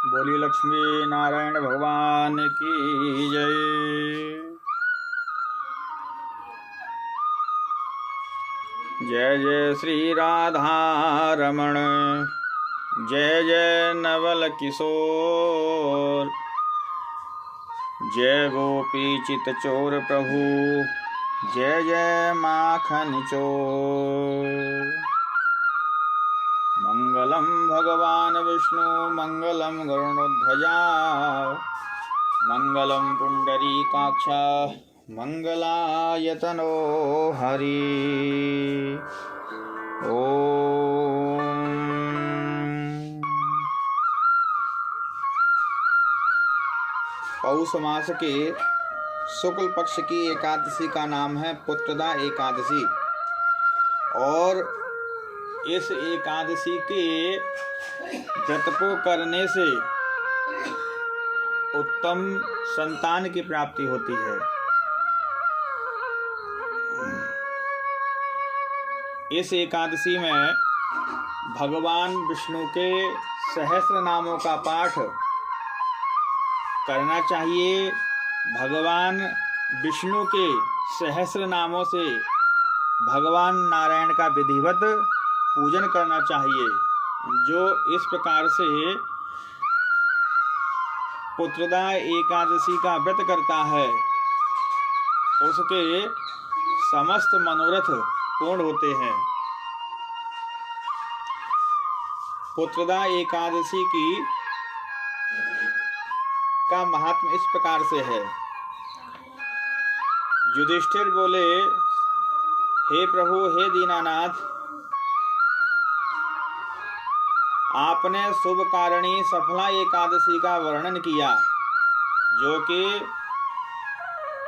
बोली लक्ष्मी नारायण भगवान की जय। जय जय श्री राधा रमण, जय जय नवल किशोर, जय गोपी चित चोर प्रभु, जय जय माखन चोर। मंगलम भगवान विष्णु मंगलम गरुड़ध्वजा, मंगलम पुंडरीकाक्ष मंगलायतनो हरि। ओम। पौष मास के शुक्ल पक्ष की एकादशी का नाम है पुत्रदा एकादशी, और इस एकादशी के व्रत को करने से उत्तम संतान की प्राप्ति होती है। इस एकादशी में भगवान विष्णु के सहस्र नामों का पाठ करना चाहिए। भगवान विष्णु के सहस्र नामों से भगवान नारायण का विधिवत पूजन करना चाहिए। जो इस प्रकार से पुत्रदा एकादशी का व्रत करता है उसके समस्त मनोरथ पूर्ण होते हैं। पुत्रदा एकादशी का महात्म इस प्रकार से है। युधिष्ठिर बोले, हे प्रभु, हे दीनानाथ, आपने शुभ कारिणी सफला एकादशी का वर्णन किया, जो कि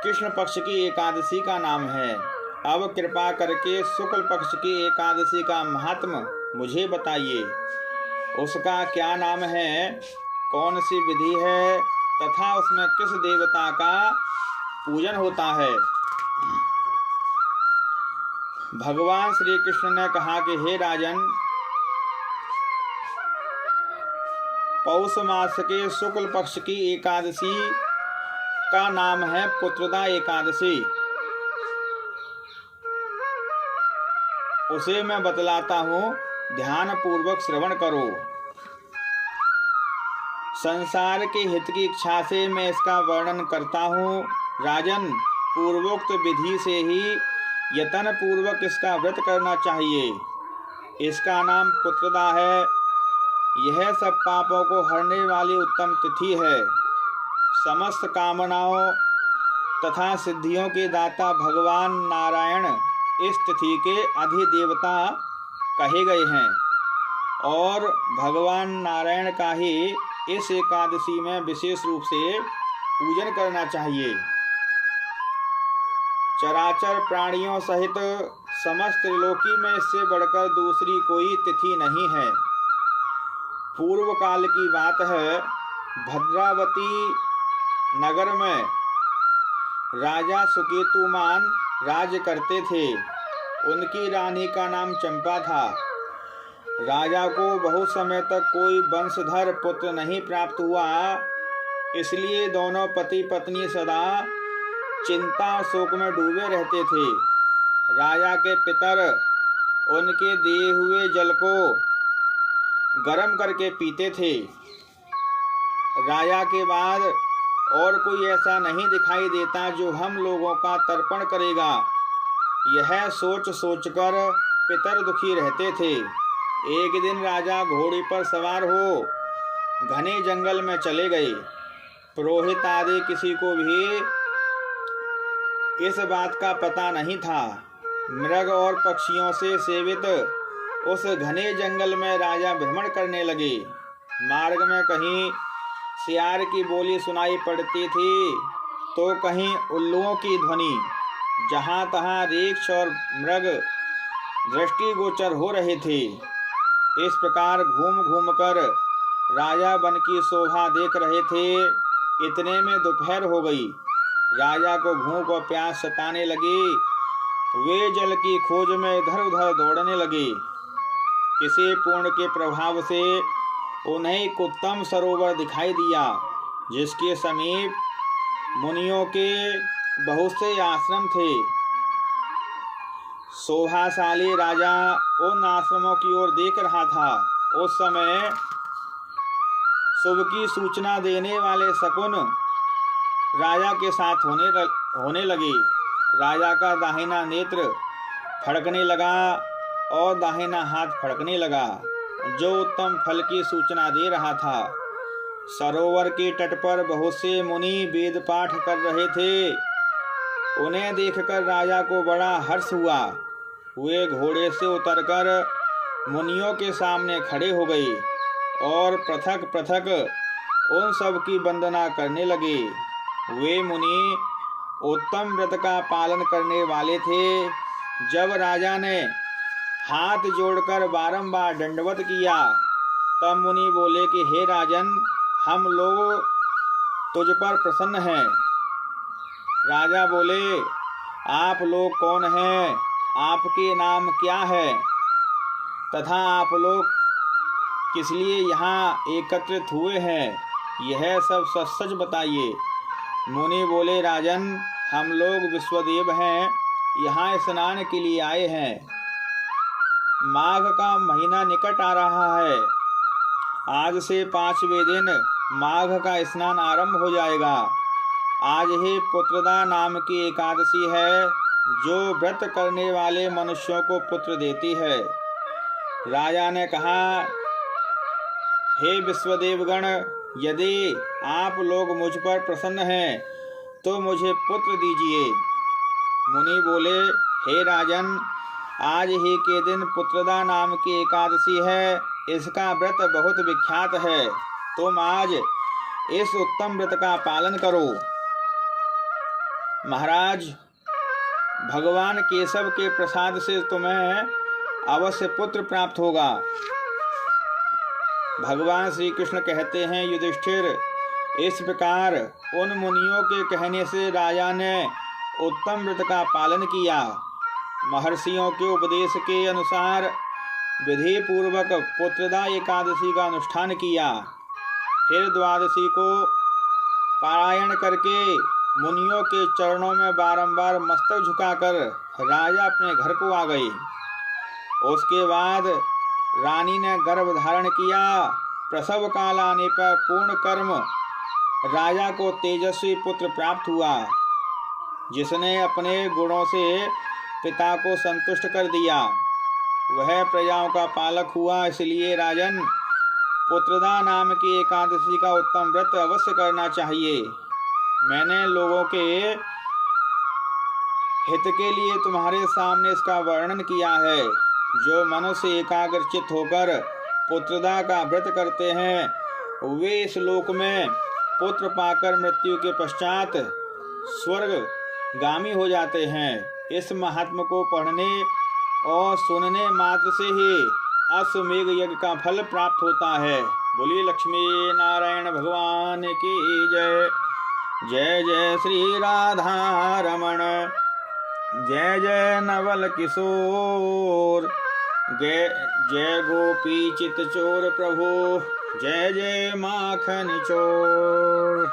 कृष्ण पक्ष की एकादशी का नाम है। अब कृपा करके शुक्ल पक्ष की एकादशी का महात्म मुझे बताइए। उसका क्या नाम है, कौन सी विधि है तथा उसमें किस देवता का पूजन होता है। भगवान श्री कृष्ण ने कहा कि हे राजन, पौष मास के शुक्ल पक्ष की एकादशी का नाम है पुत्रदा एकादशी। उसे मैं बतलाता हूँ, ध्यान पूर्वक श्रवण करो। संसार के हित की इच्छा से मैं इसका वर्णन करता हूँ। राजन, पूर्वोक्त विधि से ही यतन पूर्वक इसका व्रत करना चाहिए। इसका नाम पुत्रदा है। यह सब पापों को हरने वाली उत्तम तिथि है। समस्त कामनाओं तथा सिद्धियों के दाता भगवान नारायण इस तिथि के अधिदेवता कहे गए हैं, और भगवान नारायण का ही इस एकादशी में विशेष रूप से पूजन करना चाहिए। चराचर प्राणियों सहित समस्त त्रिलोकी में इससे बढ़कर दूसरी कोई तिथि नहीं है। पूर्व काल की बात है, भद्रावती नगर में राजा सुकेतुमान राज्य करते थे। उनकी रानी का नाम चंपा था। राजा को बहुत समय तक कोई वंशधर पुत्र नहीं प्राप्त हुआ, इसलिए दोनों पति पत्नी सदा चिंता और शोक में डूबे रहते थे। राजा के पितर उनके दिए हुए जल को गर्म करके पीते थे। राजा के बाद और कोई ऐसा नहीं दिखाई देता जो हम लोगों का तर्पण करेगा। यह सोच सोचकर पितर दुखी रहते थे। एक दिन राजा घोड़े पर सवार हो घने जंगल में चले गए। पुरोहित आदि किसी को भी इस बात का पता नहीं था। मृग और पक्षियों से सेवित उस घने जंगल में राजा भ्रमण करने लगे। मार्ग में कहीं सियार की बोली सुनाई पड़ती थी तो कहीं उल्लुओं की ध्वनि। जहाँ तहाँ रिक्ष और मृग दृष्टिगोचर हो रहे थे। इस प्रकार घूम घूम कर राजा वन की शोभा देख रहे थे। इतने में दोपहर हो गई। राजा को भूख और प्यास सताने लगी। वे जल की खोज में इधर उधर दौड़ने लगे। किसी पूर्ण के प्रभाव से उन्हें एक उत्तम सरोवर दिखाई दिया, जिसके समीप मुनियों के बहुत से आश्रम थे। शोभाशाली राजा उन आश्रमों की ओर देख रहा था। उस समय शुभ की सूचना देने वाले शकुन राजा के साथ होने लगे। राजा का दाहिना नेत्र फड़कने लगा और दाहिना हाथ फड़कने लगा, जो उत्तम फल की सूचना दे रहा था। सरोवर के तट पर बहुत से मुनि वेद पाठ कर रहे थे। उन्हें देखकर राजा को बड़ा हर्ष हुआ। वे घोड़े से उतरकर मुनियों के सामने खड़े हो गए और पृथक पृथक उन सब की वंदना करने लगे। वे मुनि उत्तम व्रत का पालन करने वाले थे। जब राजा ने हाथ जोड़कर बारंबार दंडवत किया, तब मुनि बोले कि हे राजन, हम लोग तुझ पर प्रसन्न हैं। राजा बोले, आप लोग कौन हैं? आपके नाम क्या है तथा आप लोग किस लिए यहाँ एकत्रित हुए हैं? यह सब सच बताइए। मुनि बोले, राजन, हम लोग विश्वदेव हैं, यहाँ स्नान के लिए आए हैं। माघ का महीना निकट आ रहा है। आज से 5वें दिन माघ का स्नान आरंभ हो जाएगा। आज ही पुत्रदा नाम की एकादशी है, जो व्रत करने वाले मनुष्यों को पुत्र देती है। राजा ने कहा, हे विश्वदेवगण, यदि आप लोग मुझ पर प्रसन्न हैं तो मुझे पुत्र दीजिए। मुनि बोले, हे राजन, आज ही के दिन पुत्रदा नाम की एकादशी है। इसका व्रत बहुत विख्यात है। तुम आज इस उत्तम व्रत का पालन करो। महाराज, भगवान केशव के प्रसाद से तुम्हें अवश्य पुत्र प्राप्त होगा। भगवान श्री कृष्ण कहते हैं, युधिष्ठिर, इस प्रकार उन मुनियों के कहने से राजा ने उत्तम व्रत का पालन किया। महर्षियों के उपदेश के अनुसार विधि पूर्वक पुत्रदा एकादशी का अनुष्ठान किया। फिर द्वादशी को पारायण करके मुनियों के चरणों में बारंबार मस्तक झुकाकर राजा अपने घर को आ गए। उसके बाद रानी ने गर्भ धारण किया। प्रसव काल आने पर पूर्ण कर्म राजा को तेजस्वी पुत्र प्राप्त हुआ, जिसने अपने गुणों से पिता को संतुष्ट कर दिया। वह प्रजाओं का पालक हुआ। इसलिए राजन, पुत्रदा नाम की एकादशी का उत्तम व्रत अवश्य करना चाहिए। मैंने लोगों के हित के लिए तुम्हारे सामने इसका वर्णन किया है। जो मनुष्य एकाग्रचित होकर पुत्रदा का व्रत करते हैं, वे इस लोक में पुत्र पाकर मृत्यु के पश्चात स्वर्ग गामी हो जाते हैं। इस महात्म को पढ़ने और सुनने मात्र से ही अश्वमेघ यज्ञ का फल प्राप्त होता है। बोलिए लक्ष्मी नारायण भगवान की जय। जय जय श्री राधा रमण, जय जय नवल किशोर, जय गोपी चित चोर प्रभु, जय जय माखन चोर।